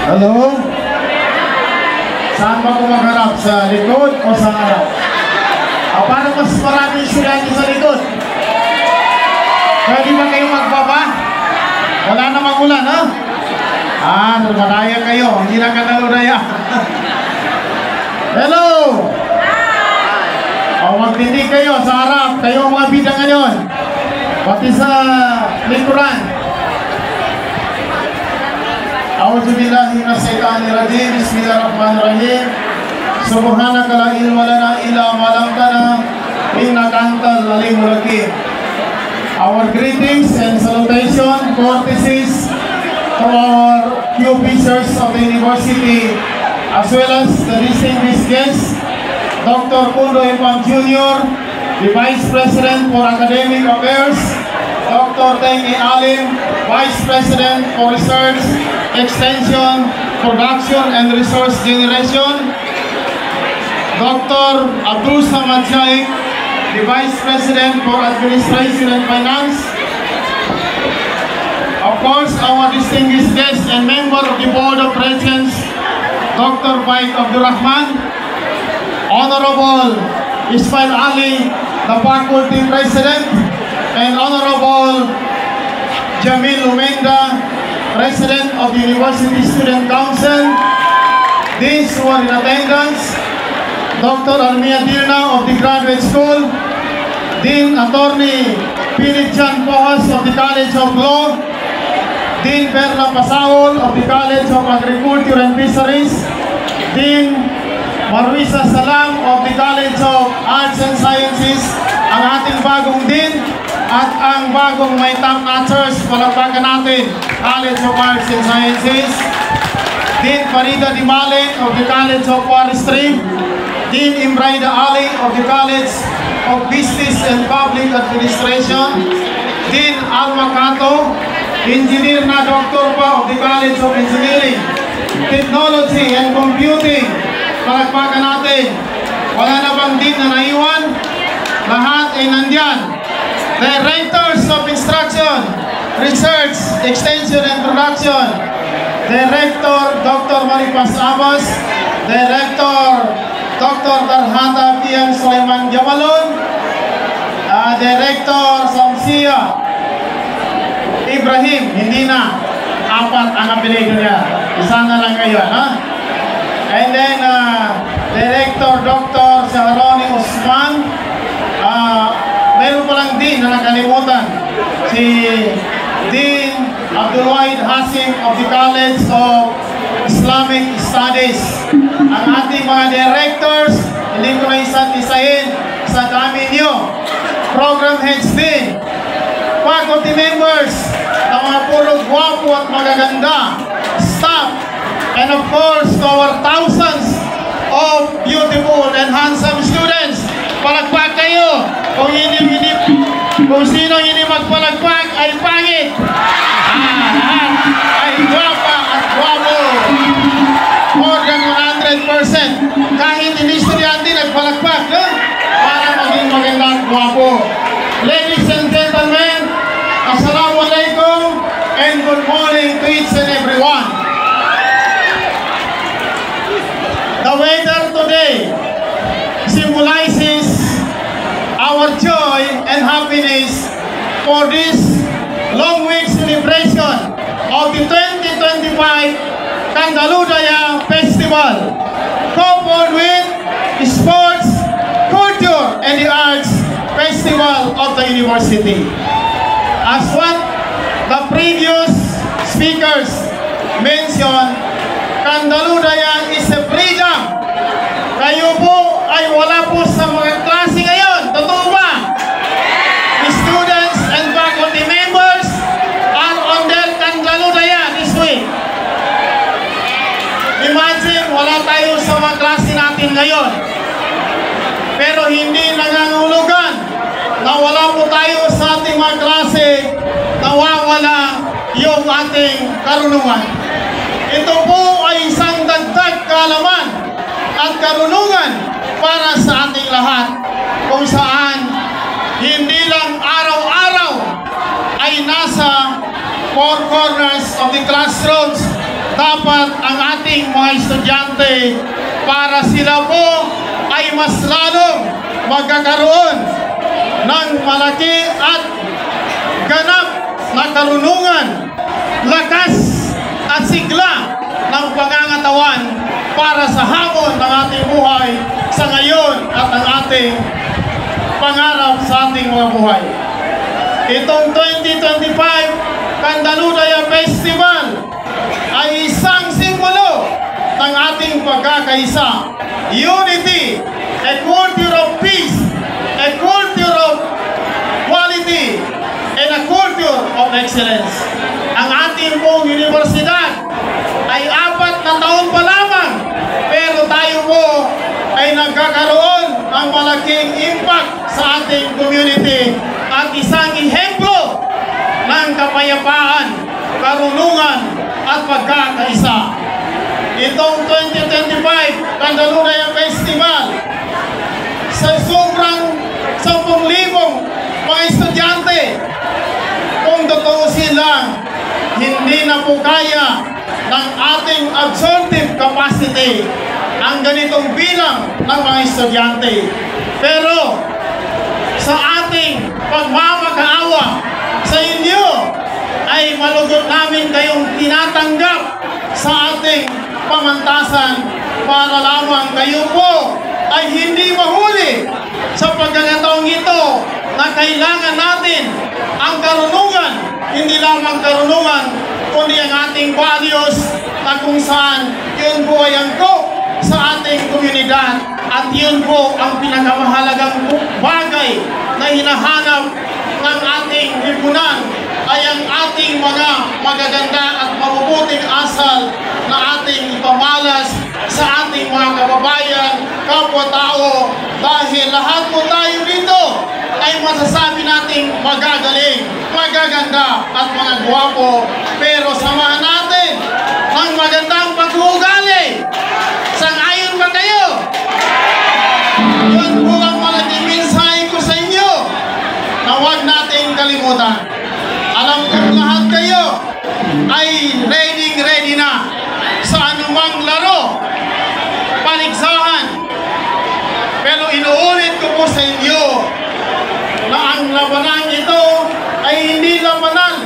Hello? Saan ba kumaharap? Sa likod o sa harap? Paano mas maraming estudyante sa likod? Pwede ba kayo magbaba? Wala namang ulan, ha? Malaya kayo. Hindi na ka naluraya. Hello! Magtindig kayo sa harap. Kayo mga bida ngayon. Pati sa likuran. A'udzu billahi minasyaitonir rajim. Bismillahirrahmanirrahim. Subhanaka la ilma lana illa ma 'allamtana innaka antal alimul hakim. Our greetings and salutation, courtesies to our few officers of the university, as well as the distinguished guests, Dr. Kundo Impang Jr., the Vice President for Academic Affairs, Dr. Tengi Alim, Vice President for Research, Extension, Production and Resource Generation, Dr. Abdul Samad Shaikh, the Vice President for Administration and Finance, of course, our distinguished guest and member of the Board of Regents, Dr. Faik Abdurrahman, Honorable Ismail Ali, the Faculty President, and Honorable Jamil Umenda, President of the University Student Council, these who are in attendance, Dr. Armia Dirna of the Graduate School, Dean Attorney Philip Chan Pohas of the College of Law, Dean Berna Pasaol of the College of Agriculture and Fisheries, Dean Marwisa Salam of the College of Arts and Sciences, ang ating bagong Dean, at ang bagong may top notchers, palagpagan natin, College of Arts and Sciences, Dean Farida Dimalen of the College of Forestry, Dean Imraida Ali of the College of Business and Public Administration, Dean Alma Cato, Engineer na Dr. pa of the College of Engineering, Technology and Computing, palagpagan natin, wala na bang Dean na naiwan? Lahat ay nandyan. Directors of Instruction, Research, Extension and Production, Director Dr. Maripas Abbas, Director Dr. Darhata Pian Sulaiman Jamalon, Director Samsia Ibrahim, hindi na, 4 ang apelido niya, isa na lang ngayon, ha? And then Director Dr. Saharoni Osman, meron palang Dean na nakalimutan, si Dean Abdul Wahid Hasim of the College of Islamic Studies. Ang ating mga directors, hindi ko na isa't-isahin sa dami nyo. Program heads din, faculty members, na mga puro gwapo at magaganda, staff, and of course to our thousands of beautiful and handsome students. Palagpak kayo. Kung sino hindi magpalagpak ay pangit. Lahat ay gwapa at gwapo. More than 100%. Kahit hindi estudyante nagpalagpak, para maging maganda at gwapo. Ladies and gentlemen, Assalamualaikum and good morning to each and everyone. The weather today symbolizes our joy and happiness for this long week celebration of the 2025 Kandaludaya Festival, coupled with sports, culture, and the arts festival of the university. As what the previous speakers mentioned, Kandaludaya is a freedom. Kayo po ay wala po sa mga klase ngayon. Totoo ba? The students and faculty members are on their Kandaludaya this week. Imagine, wala tayo sa mga klase natin ngayon. Pero hindi nangangulugan na wala po tayo sa ating mga klase, nawawala yung ating karunungan. Ito po ay isang dagdag kaalaman at karunungan para sa ating lahat, kung saan hindi lang araw-araw ay nasa four corners of the classrooms dapat ang ating mga estudyante para sila po ay mas lalong magkakaroon ng malaki at ganap na karunungan, lakas at sigla ng pangangatawan para sa hamon ng ating buhay sa ngayon at ang ating pangarap sa ating mga buhay. Itong 2025 Kandaludaya Festival ay isang simbolo ng ating pagkakaisa. Unity, a culture of peace, a culture of quality, and a culture of excellence. Ang ating pong universidad ay 4 na taon pa lamang, pero tayo po ay nagkakaroon ng malaking impact sa ating community at isang ehemplo ng kapayapaan, karunungan at pagkakaisa. Itong 2025 Kandaludaya Festival sa sobrang 10,000 mga estudyante, kung tutuusin lang, hindi na po kaya ng ating absorptive capacity ang ganitong bilang ng mga estudyante. Pero sa ating pagmamakaawa sa inyo ay malugod namin kayong tinatanggap sa ating pamantasan para lamang kayo po ay hindi mahuli sa pagkakataong ito na kailangan natin ang karunungan, hindi lamang karunungan kundi ang ating values na kung saan yun po ay angkop sa ating komunidad at yun po ang pinakamahalagang bagay na hinahanap ng ating lipunan ay ang ating mga magaganda at mabubuting asal na ating ipamalas sa ating mga kababayan, kapwa-tao, dahil lahat po tayo dito ay masasabi nating magagaling, magaganda at mga gwapo, pero samahan natin ang magandang pag-uugali. Sang-ayon ba kayo? Yun po ang malaking mensahe ko sa inyo na huwag nating kalimutan. Alam kong lahat kayo ay ready na sa anumang laro, paligsahan. Pero inuulit ko po sa inyo na ang labanan ito ay hindi labanan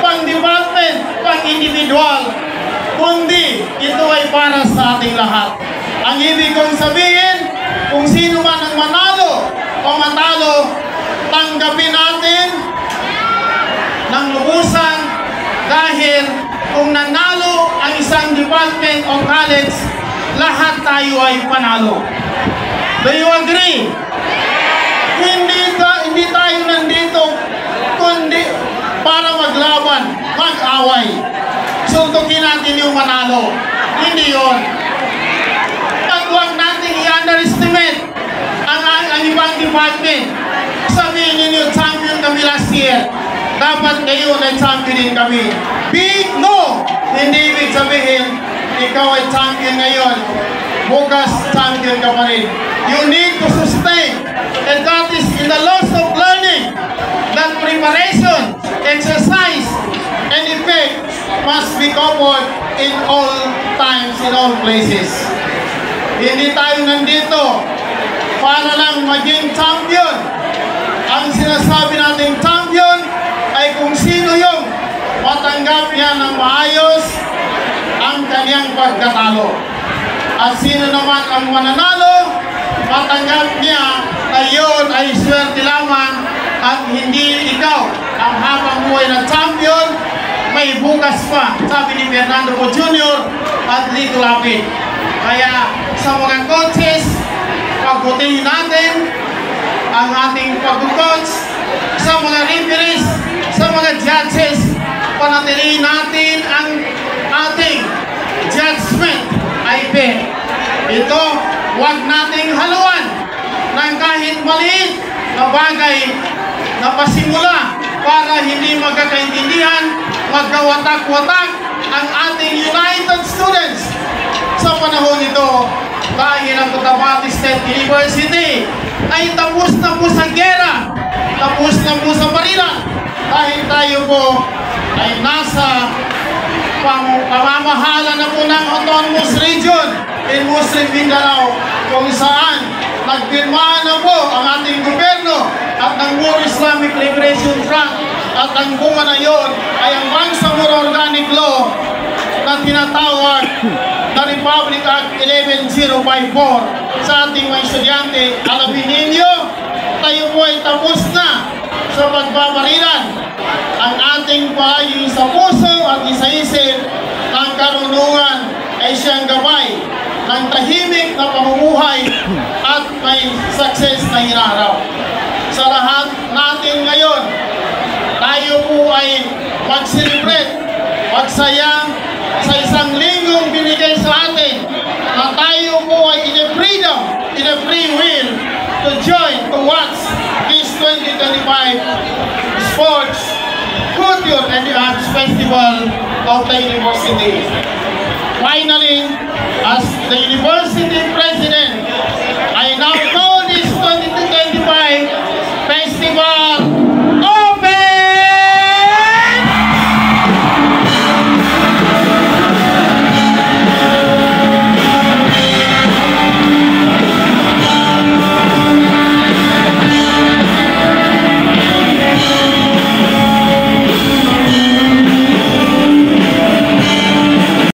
pang-department, pang-individual, kundi ito ay para sa ating lahat. Ang ibig kong sabihin, kung sino man ang manalo o matalo, tanggapin natin ng lubusan, dahil kung nanalo ang isang department o college, lahat tayo ay panalo. Do you agree? Hindi tayo nandito kundi para maglaban, mag-away. Suntukin natin yung manalo. Hindi yun. At huwag natin i-underestimate ang ibang department. Sabihin ninyo, champion kami last year. Dapat ngayon ay championin kami. Big no! Hindi ibig sabihin, ikaw ay champion ngayon, bukas champion ka pa rin. You need to sustain. And that is in the laws of learning, that preparation, exercise, and effect must be covered in all times, in all places. Hindi tayo nandito para lang maging champion. Ang sinasabi nating champion ay kung sino yung matanggap niya ng maayos ang kanyang pagkatalo. At sino naman ang mananalo, matanggap niya na yun ay swerte lamang at hindi ikaw ang habang buhay na champion, may bukas pa, sabi ni Fernando Po Jr. at Lito Lapid. Kaya sa mga coaches, pagbutihin natin ang ating pag-coach, sa mga referees, sa mga judges, panatilihin natin ang ating judgment ay fair. Ito, huwag nating haluan ng kahit maliit na bagay na pasimula para hindi magkakaintindihan, magkawatak-watak ang ating United Students sa panahon ito. Dahil ang Cotabato State University ay tapos na po sa gera, tapos na po sa barilan, dahil tayo po ay nasa pamamahala na po ng Autonomous Region in Muslim Mindanao, kung saan nagpirma na po ang ating gobyerno at ng More Islamic Liberation Front, at ang bunga na yun ay ang Bangsamoro Organic Law na tinatawag na Republic Act 11054. Sa ating mga estudyante, alamin ninyo, tayo po ay tapos na sa pagbabarilan. Ang ating pahayo sa puso at isa-isip ng karunungan ay siyang gabay ng tahimik na pamumuhay at may success na hinarap. Sa lahat natin ngayon, tayo po ay mag-celebrate, magsaya sa isang linggong binigay sa atin na tayo po ay in a freedom, in a free will to join to watch this 2025 Sports, Culture and Arts Festival of the University. Finally, as the University President